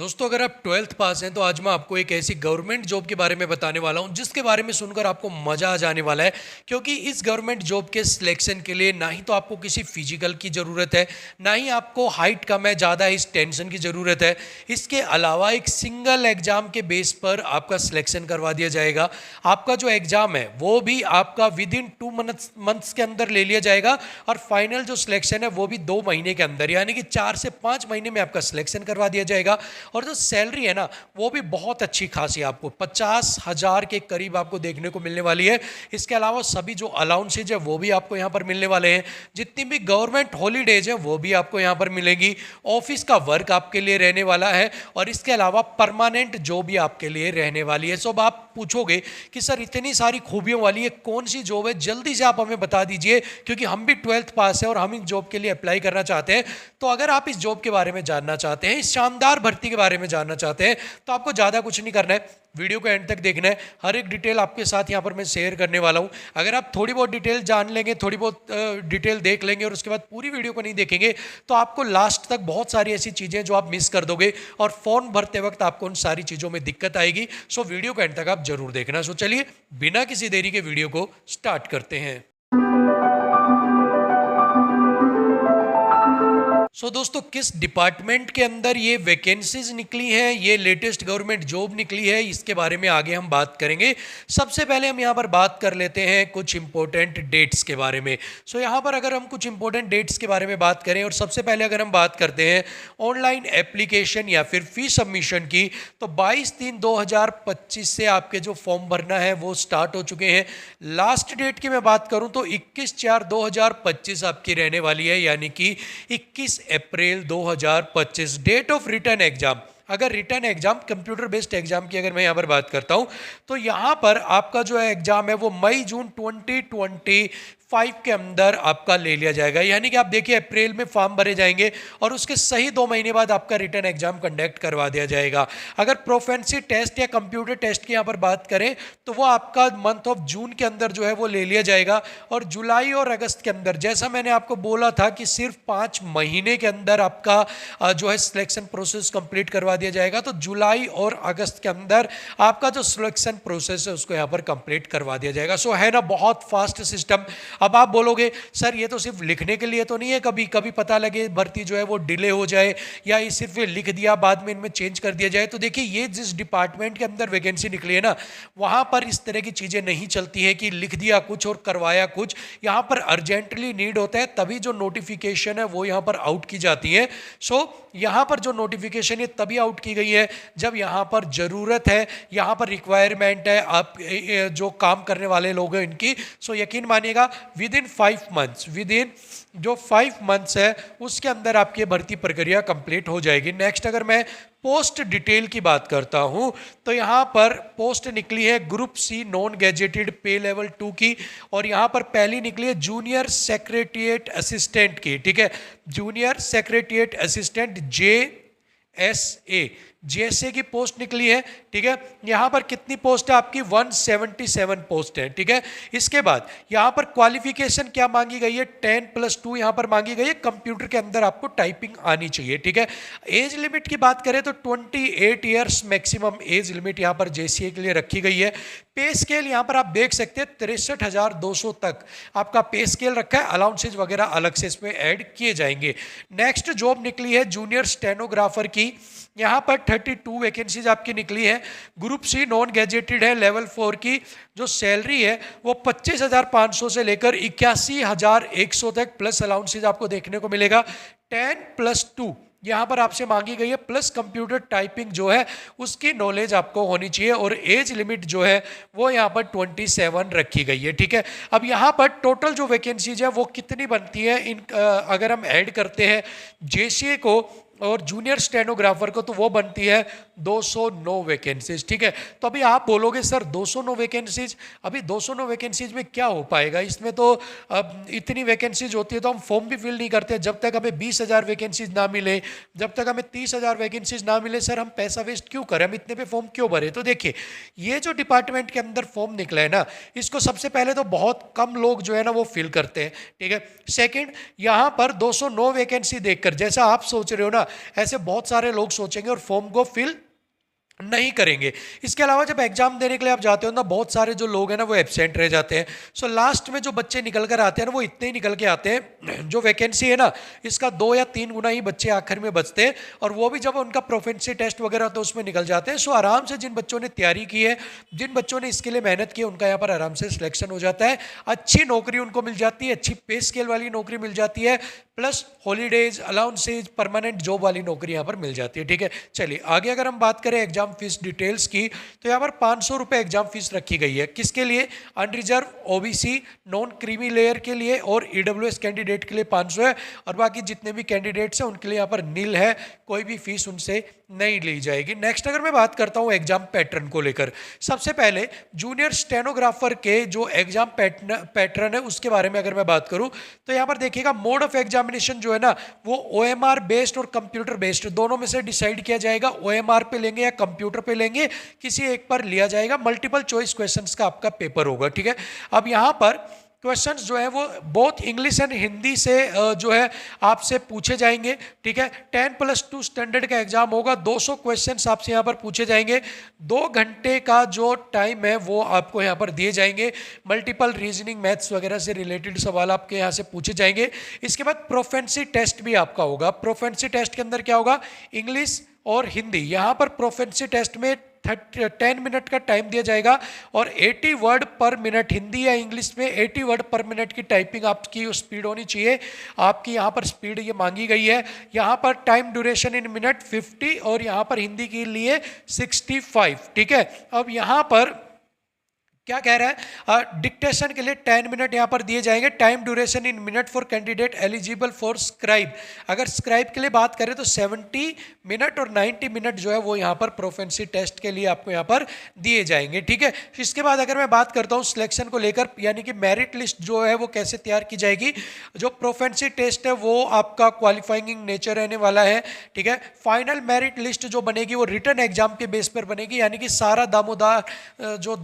दोस्तों, अगर आप 12th पास हैं तो आज मैं आपको एक ऐसी गवर्नमेंट जॉब के बारे में बताने वाला हूं जिसके बारे में सुनकर आपको मज़ा आ जाने वाला है। क्योंकि इस गवर्नमेंट जॉब के सिलेक्शन के लिए ना ही तो आपको किसी फिजिकल की ज़रूरत है, ना ही आपको हाइट कम है ज़्यादा है इस टेंशन की ज़रूरत है। इसके अलावा एक सिंगल एग्ज़ाम के बेस पर आपका सिलेक्शन करवा दिया जाएगा। आपका जो एग्ज़ाम है वो भी आपका विद इन 2 मंथ्स के अंदर ले लिया जाएगा और फाइनल जो सिलेक्शन है वो भी 2 महीने के अंदर, यानी कि 4 से 5 महीने में आपका सिलेक्शन करवा दिया जाएगा। और जो सैलरी है ना वो भी बहुत अच्छी खासी, आपको 50,000 के करीब आपको देखने को मिलने वाली है। इसके अलावा सभी जो अलाउंसेज है वो भी आपको यहाँ पर मिलने वाले हैं। जितनी भी गवर्नमेंट हॉलीडेज हैं वो भी आपको यहाँ पर मिलेगी। ऑफिस का वर्क आपके लिए रहने वाला है और इसके अलावा परमानेंट जॉब भी आपके लिए रहने वाली है। सो अब आप पूछोगे कि सर इतनी सारी खूबियों वाली ये कौन सी जॉब है, जल्दी से आप हमें बता दीजिए क्योंकि हम भी 12th पास है और हम इस जॉब के लिए अप्लाई करना चाहते हैं। तो अगर आप इस जॉब के बारे में जानना चाहते हैं, इस शानदार भर्ती के बारे में जानना चाहते हैं, तो आपको ज़्यादा कुछ नहीं करना है, वीडियो को एंड तक देखना है। हर एक डिटेल आपके साथ यहाँ पर मैं शेयर करने वाला हूँ। अगर आप थोड़ी बहुत डिटेल जान लेंगे, थोड़ी बहुत डिटेल देख लेंगे और उसके बाद पूरी वीडियो को नहीं देखेंगे तो आपको लास्ट तक बहुत सारी ऐसी चीज़ें जो आप मिस कर दोगे और फॉर्म भरते वक्त आपको उन सारी चीज़ों में दिक्कत आएगी। सो वीडियो को एंड तक आप जरूर देखना। सो चलिए बिना किसी देरी के वीडियो को स्टार्ट करते हैं। दोस्तों, किस डिपार्टमेंट के अंदर ये वैकेंसीज निकली हैं, ये लेटेस्ट गवर्नमेंट जॉब निकली है, इसके बारे में आगे हम बात करेंगे। सबसे पहले हम यहाँ पर बात कर लेते हैं कुछ इंपॉर्टेंट डेट्स के बारे में। यहाँ पर अगर हम कुछ इंपॉर्टेंट डेट्स के बारे में बात करें और सबसे पहले अगर हम बात करते हैं ऑनलाइन एप्लीकेशन या फिर फी सबमिशन की, तो 22/3/2025 से आपके जो फॉर्म भरना है वो स्टार्ट हो चुके हैं। लास्ट डेट की मैं बात करूँ तो 21/4/2025 आपकी रहने वाली है, यानी कि 21 अप्रैल 2025 डेट ऑफ रिटर्न एग्जाम। अगर return exam computer based exam की अगर मैं यहाँ पर बात करता हूँ तो यहाँ पर आपका जो है एग्जाम है वो मई जून 2025 के अंदर आपका ले लिया जाएगा। यानी कि आप देखिए अप्रैल में फॉर्म भरे जाएंगे और उसके सही 2 महीने बाद आपका रिटर्न एग्जाम कंडक्ट करवा दिया जाएगा। अगर प्रोफेंसी टेस्ट या कंप्यूटर टेस्ट की यहाँ पर बात करें तो वो आपका मंथ ऑफ जून के अंदर जो है वो ले लिया जाएगा और जुलाई और अगस्त के अंदर, जैसा मैंने आपको बोला था कि सिर्फ 5 महीने के अंदर आपका जो है सिलेक्शन प्रोसेस कंप्लीट करवा दिया जाएगा, तो जुलाई और अगस्त के अंदर आपका जो सिलेक्शन प्रोसेस है उसको यहाँ पर कंप्लीट करवा दिया जाएगा। सो है ना बहुत फास्ट सिस्टम। अब आप बोलोगे सर ये तो सिर्फ लिखने के लिए तो नहीं है, कभी कभी पता लगे भर्ती जो है वो डिले हो जाए या ये सिर्फ लिख दिया बाद में इनमें चेंज कर दिया जाए। तो देखिए ये जिस डिपार्टमेंट के अंदर वैकेंसी निकली है ना वहाँ पर इस तरह की चीज़ें नहीं चलती है कि लिख दिया कुछ और करवाया कुछ। यहाँ पर अर्जेंटली नीड होता है तभी जो नोटिफिकेशन है वो यहाँ पर आउट की जाती है। सो यहाँ पर जो नोटिफिकेशन है तभी आउट की गई है जब यहाँ पर ज़रूरत है, यहाँ पर रिक्वायरमेंट है आप जो काम करने वाले लोग हैं इनकी। सो यकीन मानिएगा within 5 months, within जो 5 मंथ्स है उसके अंदर आपकी भर्ती प्रक्रिया कंप्लीट हो जाएगी। नेक्स्ट अगर मैं पोस्ट डिटेल की बात करता हूं तो यहाँ पर पोस्ट निकली है ग्रुप सी नॉन गैजेटेड पे लेवल 2 की और यहाँ पर पहली निकली है जूनियर सेक्रेटरिएट असिस्टेंट की। ठीक है, जूनियर सेक्रेटरिएट असिस्टेंट JSA जैसे की पोस्ट निकली है। ठीक है, यहाँ पर कितनी पोस्ट है आपकी 177 पोस्ट है। ठीक है, इसके बाद यहाँ पर क्वालिफिकेशन क्या मांगी गई है 10+2 यहाँ पर मांगी गई है, कंप्यूटर के अंदर आपको टाइपिंग आनी चाहिए। ठीक है, एज लिमिट की बात करें तो 28 ईयर्स मैक्सिमम एज लिमिट यहाँ पर JCA के लिए रखी गई है। पे स्केल यहाँ पर आप देख सकते हैं 63,200 तक आपका पे स्केल रखा है, अलाउंसेज वगैरह अलग से इसमें ऐड किए जाएंगे। नेक्स्ट जॉब निकली है जूनियर स्टेनोग्राफर की, यहाँ पर 32 वैकेंसीज आपकी निकली है। ग्रुप सी नॉन गैजेटेड है लेवल 4 की, जो सैलरी है वो 25,500 से लेकर 81,100 तक प्लस अलाउंसेज आपको देखने को मिलेगा। 10+2 यहाँ पर आपसे मांगी गई है प्लस कंप्यूटर टाइपिंग जो है उसकी नॉलेज आपको होनी चाहिए और एज लिमिट जो है वो यहाँ पर 27 रखी गई है। ठीक है, अब यहाँ पर टोटल जो वैकेंसीज है वो कितनी बनती है इन अगर हम ऐड करते हैं JCA को और जूनियर स्टेनोग्राफर को तो वो बनती है 209 वैकेंसीज। ठीक है, तो अभी आप बोलोगे सर 209 वैकेंसीज, अभी 209 वैकेंसीज में क्या हो पाएगा, इसमें तो अब इतनी वैकेंसीज होती है तो हम फॉर्म भी फिल नहीं करते जब तक हमें 20,000 वैकेंसीज ना मिले, जब तक हमें 30,000 वैकेंसीज ना मिले। सर हम पैसा वेस्ट क्यों करें, हम इतने पे फॉर्म क्यों भरे। तो देखिए ये जो डिपार्टमेंट के अंदर फॉर्म निकला है ना इसको सबसे पहले तो बहुत कम लोग जो है ना वो फिल करते हैं। ठीक है, सेकेंड यहाँ पर 209 वैकेंसी देखकर जैसा आप सोच रहे हो ना ऐसे बहुत सारे लोग सोचेंगे और फॉर्म को फिल नहीं करेंगे। इसके अलावा जब एग्जाम देने के लिए आप जाते हो ना, बहुत सारे जो लोग हैं ना वो एब्सेंट रह जाते हैं। सो लास्ट में जो बच्चे निकल कर आते हैं ना वो इतने ही निकल के आते हैं, जो वैकेंसी है ना इसका 2 या 3 गुना ही बच्चे आखिर में बचते हैं, और वो भी जब उनका प्रोफेंसी टेस्ट वगैरह होता है उसमें निकल जाते हैं। सो आराम से जिन बच्चों ने तैयारी की है, जिन बच्चों ने इसके लिए मेहनत की है, उनका यहाँ पर आराम से सिलेक्शन हो जाता है, अच्छी नौकरी उनको मिल जाती है, अच्छी पे स्केल वाली नौकरी मिल जाती है, plus holidays allowances permanent job वाली नौकरी यहाँ पर मिल जाती है। ठीक है, चलिए आगे अगर हम बात करें एग्जाम फीस डिटेल्स की, तो यहाँ पर 500 रुपये एग्जाम फीस रखी गई है। किसके लिए? Unreserved, OBC, non creamy layer के लिए और ईडब्ल्यूएस कैंडिडेट के लिए 500 है, और बाकी जितने भी कैंडिडेट्स हैं उनके लिए यहाँ पर नील है, कोई भी फीस उनसे नहीं ली जाएगी। नेक्स्ट अगर मैं बात करता हूँ एग्जाम पैटर्न को लेकर, सबसे पहले जूनियर स्टेनोग्राफर के जो एग्जाम पैटर्न है उसके बारे में अगर मैं बात करूँ, तो यहाँ पर देखिएगा मोड ऑफ एग्जामिनेशन जो है ना वो ओएमआर बेस्ड और कंप्यूटर बेस्ड दोनों में से डिसाइड किया जाएगा। ओएमआर पे लेंगे या कंप्यूटर पे लेंगे, किसी एक पर लिया जाएगा। मल्टीपल चॉइस क्वेश्चंस का आपका पेपर होगा। ठीक है, अब यहाँ पर क्वेश्चंस जो है वो बहुत इंग्लिश एंड हिंदी से जो है आपसे पूछे जाएंगे। ठीक है, 10+2 स्टैंडर्ड का एग्जाम होगा, 200 क्वेश्चंस आपसे यहाँ पर पूछे जाएंगे, 2 घंटे का जो टाइम है वो आपको यहाँ पर दिए जाएंगे। मल्टीपल रीजनिंग, मैथ्स वगैरह से रिलेटेड सवाल आपके यहाँ से पूछे जाएंगे। इसके बाद प्रोफेंसी टेस्ट भी आपका होगा। प्रोफेंसी टेस्ट के अंदर क्या होगा? इंग्लिश और हिंदी। यहाँ पर प्रोफेंसी टेस्ट में 10 मिनट का टाइम दिया जाएगा और 80 वर्ड पर मिनट, हिंदी या इंग्लिश में 80 वर्ड पर मिनट की टाइपिंग आपकी स्पीड होनी चाहिए। आपकी यहाँ पर स्पीड ये मांगी गई है। यहाँ पर टाइम ड्यूरेशन इन मिनट 50 और यहाँ पर हिंदी के लिए 65। ठीक है, अब यहाँ पर क्या कह रहा है? डिक्टेशन के लिए 10 मिनट यहाँ पर दिए जाएंगे। Time duration in minute for candidate eligible for scribe, अगर स्क्राइब के लिए बात करें तो 70 मिनट और 90 मिनट जो है वो यहाँ पर प्रोफेंसी टेस्ट के लिए आपको यहाँ पर दिए जाएंगे। ठीक है, इसके बाद अगर मैं बात करता हूँ सिलेक्शन को लेकर, यानी कि मेरिट लिस्ट जो है वो कैसे तैयार की जाएगी। जो प्रोफेंसी टेस्ट है वो आपका क्वालिफाइंग नेचर रहने वाला है। ठीक है, फाइनल मेरिट लिस्ट जो बनेगी वो रिटन एग्जाम के बेस पर बनेगी, यानी कि सारा दामोदार जो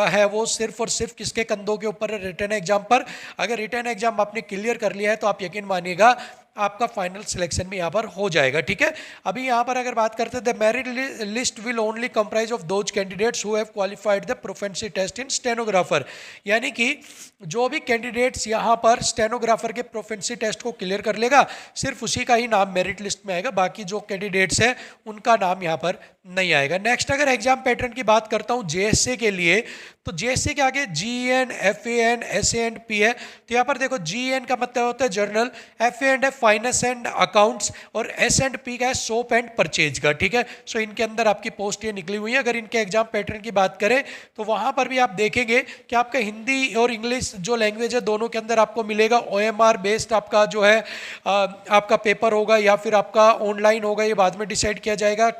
है वो सिर्फ और सिर्फ किसके कंधों के ऊपर है? रिटन एग्जाम पर। अगर रिटन एग्जाम आपने क्लियर कर लिया है तो आप यकीन मानिएगा आपका फाइनल सिलेक्शन भी यहाँ पर हो जाएगा। ठीक है, अभी यहाँ पर अगर बात करते हैं the merit list will only comprise of those candidates who have qualified the proficiency test in stenographer, यानी कि जो भी कैंडिडेट्स यहाँ पर स्टेनोग्राफर के प्रोफेंसी टेस्ट को क्लियर कर लेगा सिर्फ उसी का ही नाम मेरिट लिस्ट में आएगा, बाकी जो कैंडिडेट्स हैं उनका नाम यहाँ पर नहीं आएगा। नेक्स्ट अगर एग्जाम पैटर्न की बात करता हूँ जेएसए के लिए, तो जेएसए के आगे जीएन, एफएएन, एसएएनपी है। तो यहाँ पर देखो जीएन का मतलब होता है जर्नल, एफएएन है फाइनेंस एंड अकाउंट्स, और एसएंडपी का है सोप एंड परचेज का। ठीक है, सो इनके अंदर आपकी पोस्ट ये निकली हुई है। अगर इनके एग्जाम पैटर्न की बात करें तो वहां पर भी आप देखेंगे कि आपका हिंदी और इंग्लिश जो लैंग्वेज है दोनों के अंदर आपको मिलेगा। ओएमआर बेस्ड आपका जो है आपका पेपर होगा या फिर आपका ऑनलाइन होगा, ये बाद में डिसाइड किया जाएगा।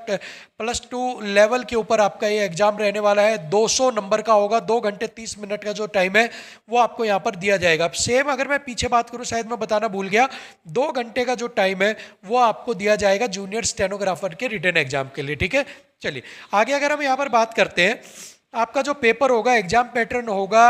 +2 लेवल के ऊपर आपका ये एग्जाम रहने वाला है, 200 नंबर का होगा, 2 घंटे 30 मिनट का जो टाइम है वो आपको यहाँ पर दिया जाएगा। अब सेम अगर मैं पीछे बात करूँ, शायद मैं बताना भूल गया, 2 घंटे का जो टाइम है वो आपको दिया जाएगा जूनियर स्टेनोग्राफर के रिटन एग्जाम के लिए। ठीक है, चलिए आगे अगर हम यहाँ पर बात करते हैं, आपका जो पेपर होगा, एग्जाम पैटर्न होगा,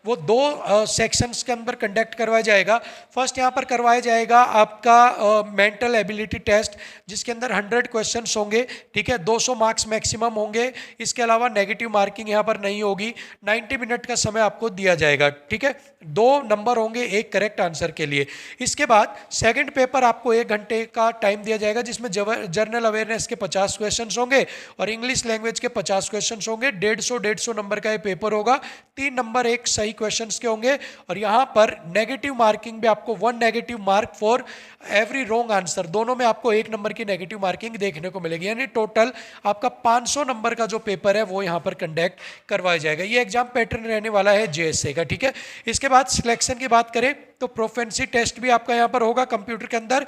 वो 2 सेक्शंस के अंदर कंडक्ट करवाया जाएगा। फर्स्ट यहाँ पर करवाया जाएगा आपका मेंटल एबिलिटी टेस्ट, जिसके अंदर 100 क्वेश्चंस होंगे। ठीक है, 200 मार्क्स मैक्सिमम होंगे। इसके अलावा नेगेटिव मार्किंग यहाँ पर नहीं होगी। 90 मिनट का समय आपको दिया जाएगा। ठीक है, 2 नंबर होंगे एक करेक्ट आंसर के लिए। इसके बाद सेकेंड पेपर आपको 1 घंटे का टाइम दिया जाएगा, जिसमें जनरल अवेयरनेस के 50 क्वेश्चन होंगे और इंग्लिश लैंग्वेज के 50 क्वेश्चन होंगे। 150 नंबर का ये पेपर होगा। 3 नंबर एक सही क्वेश्चंस के होंगे, और यहाँ पर नेगेटिव मार्किंग भी आपको 1 negative mark for every wrong answer, दोनों में आपको 1 नंबर की नेगेटिव मार्किंग देखने को मिलेगी। यानी टोटल आपका 500 नंबर का जो पेपर है वो यहाँ पर कंडक्ट करवाया जाएगा। ये एग्जाम पैटर्न रहने वाला है जेएसए का। ठीक है, इसके बाद सिलेक्शन की बात करें तो प्रोफेंसी टेस्ट भी आपका यहाँ पर होगा कंप्यूटर के अंदर,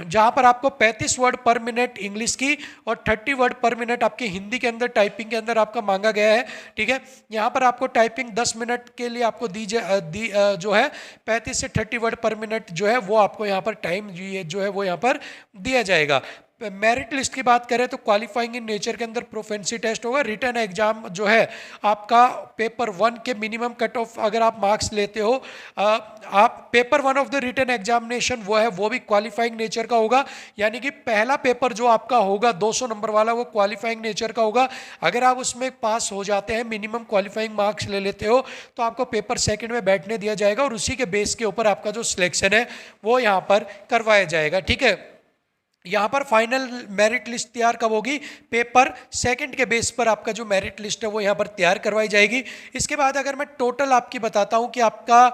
जहाँ पर आपको 35 वर्ड पर मिनट इंग्लिश की और 30 वर्ड पर मिनट आपकी हिंदी के अंदर टाइपिंग के अंदर आपका मांगा गया है। ठीक है, यहाँ पर आपको टाइपिंग 10 मिनट के लिए आपको जो है 35 से 30 वर्ड पर मिनट जो है वो आपको यहाँ पर टाइम जो है वो यहाँ पर दिया जाएगा। मेरिट लिस्ट की बात करें तो क्वालिफाइंग इन नेचर के अंदर प्रोफेंसी टेस्ट होगा। रिटन एग्जाम जो है आपका पेपर 1 के मिनिमम कट ऑफ अगर आप मार्क्स लेते हो, आप paper 1 of the written examination वो है वो भी क्वालिफाइंग नेचर का होगा। यानी कि पहला पेपर जो आपका होगा 200 नंबर वाला वो क्वालिफाइंग नेचर का होगा। अगर आप उसमें पास हो जाते हैं, मिनिमम क्वालिफाइंग मार्क्स ले लेते हो, तो आपको पेपर सेकंड में बैठने दिया जाएगा और उसी के बेस के ऊपर आपका जो सिलेक्शन है वो यहाँ पर करवाया जाएगा। ठीक है, यहाँ पर फाइनल मेरिट लिस्ट तैयार कब होगी? पेपर सेकंड के बेस पर आपका जो मेरिट लिस्ट है वो यहाँ पर तैयार करवाई जाएगी। इसके बाद अगर मैं टोटल आपकी बताता हूँ कि आपका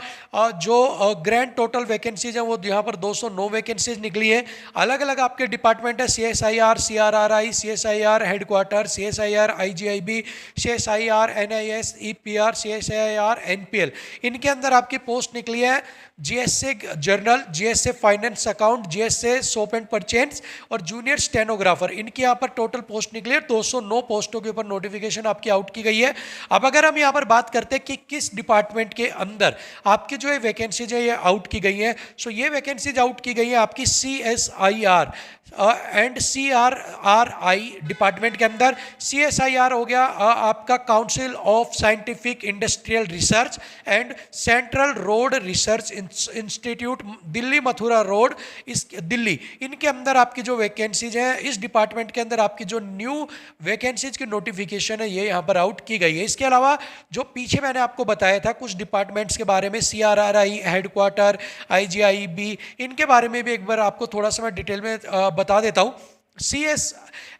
जो ग्रैंड टोटल वैकेंसीज है वो यहाँ पर 209 वैकेंसीज निकली है। अलग अलग आपके डिपार्टमेंट है, CSIR, CRRI, CSIR headquarter, CSIR IGIB, CSIR NIS EPR, CSIR NPL, इनके अंदर आपकी पोस्ट निकली है GSA journal, GSA finance account, GSA soap and परचेंस और जूनियर स्टेनोग्राफर। इनकी यहाँ पर टोटल पोस्ट निकली है। 209 पोस्टों के ऊपर नोटिफिकेशन आपकी आउट की गई है। अब अगर हम यहाँ पर बात करते हैं कि किस डिपार्टमेंट के अंदर आपकी जो वैकेंसीज है ये आउट की गई है, सो ये वैकेंसीज आउट की गई है आपकी CSIR एंड CRRI डिपार्टमेंट के अंदर। CSIR हो गया आपका council of scientific industrial research and central road research institute, Delhi Mathura road, इस दिल्ली, इनके अंदर आपकी जो वैकेंसीज हैं, इस डिपार्टमेंट के अंदर आपकी जो न्यू वैकेंसीज की नोटिफिकेशन है ये यहाँ पर आउट की गई है। इसके अलावा जो पीछे मैंने आपको बताया था कुछ डिपार्टमेंट्स के बारे में, CRRI हेडक्वार्टर, IGIB, इनके बारे में भी एक बार आपको थोड़ा सा मैं डिटेल में बता देता हूँ।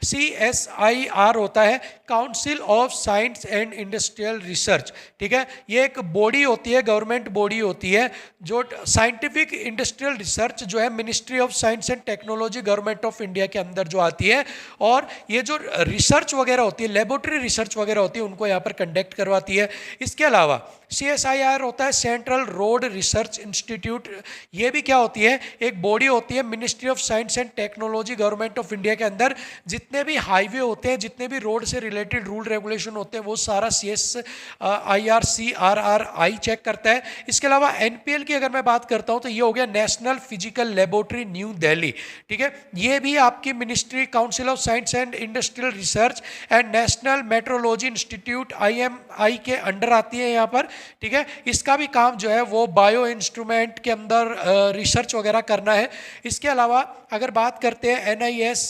CSIR होता है council of science and industrial research. ठीक है, ये एक बॉडी होती है, गवर्नमेंट बॉडी होती है जो साइंटिफिक इंडस्ट्रियल रिसर्च जो है ministry of science and technology government of India के अंदर जो आती है, और ये जो रिसर्च वगैरह होती है, लेबोरेटरी रिसर्च वगैरह होती है, उनको यहाँ पर कंडक्ट करवाती है। इसके अलावा CSIR होता है सेंट्रल रोड रिसर्च इंस्टीट्यूट। ये भी क्या होती है? एक बॉडी होती है ministry of science and technology government of India के अंदर। जितने भी हाईवे होते हैं, जितने भी रोड से रिलेटेड रूल रेगुलेशन होते हैं, वो सारा CSIR CRRI चेक करता है। इसके अलावा NPL की अगर मैं बात करता हूँ तो ये हो गया national physical laboratory new Delhi. ठीक है, ये भी आपकी ministry council of science and industrial research and national metrology institute IMI के अंडर आती है यहाँ पर। ठीक है, इसका भी काम जो है वो बायो इंस्ट्रूमेंट के अंदर रिसर्च वगैरह करना है। इसके अलावा अगर बात करते हैं NIS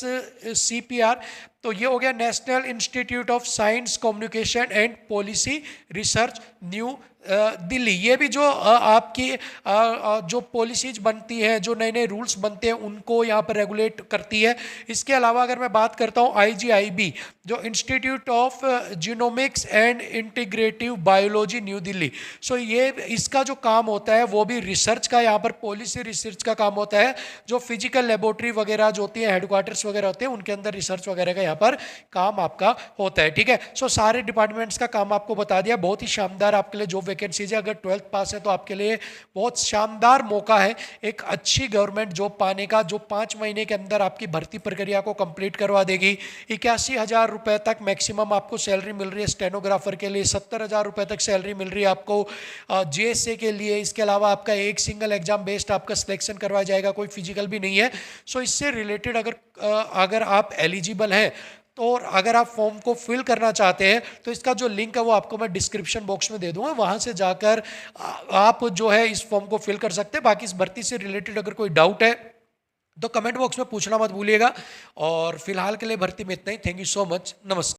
CPR, तो ये हो गया national institute of science communication and policy research new Delhi. ये भी जो आपकी जो पॉलिसीज बनती हैं, जो नए नए रूल्स बनते हैं, उनको यहाँ पर रेगुलेट करती है। इसके अलावा अगर मैं बात करता हूँ IGIB, जो institute of genomics and integrative biology New Delhi, so ये इसका जो काम होता है वो भी रिसर्च का, यहाँ पर पॉलिसी रिसर्च का काम होता है। जो फिजिकल लेबोरेटरी वगैरह जो होती है, हेडक्वार्टर्स वगैरह होते हैं, उनके अंदर रिसर्च वगैरह का यहाँ पर काम आपका होता है। ठीक है, सो सारे डिपार्टमेंट्स का काम आपको बता दिया। बहुत ही शानदार आपके लिए जॉब वैकेंसीज है। अगर 12th पास है तो आपके लिए बहुत शानदार मौका है एक अच्छी गवर्नमेंट जॉब पाने का, जो 5 महीने के अंदर आपकी भर्ती प्रक्रिया को कंप्लीट करवा देगी। 81,000 रुपए तक मैक्सिमम आपको सैलरी मिल रही है स्टेनोग्राफर के लिए, 70,000 रुपए तक सैलरी मिल रही है आपको GSA के लिए। इसके अलावा आपका एक सिंगल एग्जाम बेस्ड आपका सिलेक्शन करवाया जाएगा, कोई फिजिकल भी नहीं है। सो इससे रिलेटेड अगर आप एलिजिबल हैं तो, और अगर आप फॉर्म को फिल करना चाहते हैं तो इसका जो लिंक है वो आपको मैं डिस्क्रिप्शन बॉक्स में दे दूंगा, वहां से जाकर आप जो है इस फॉर्म को फिल कर सकते हैं। बाकी इस भर्ती से रिलेटेड अगर कोई डाउट है तो कमेंट बॉक्स में पूछना मत भूलिएगा। और फिलहाल के लिए भर्ती में इतना ही। थैंक यू सो मच, नमस्कार।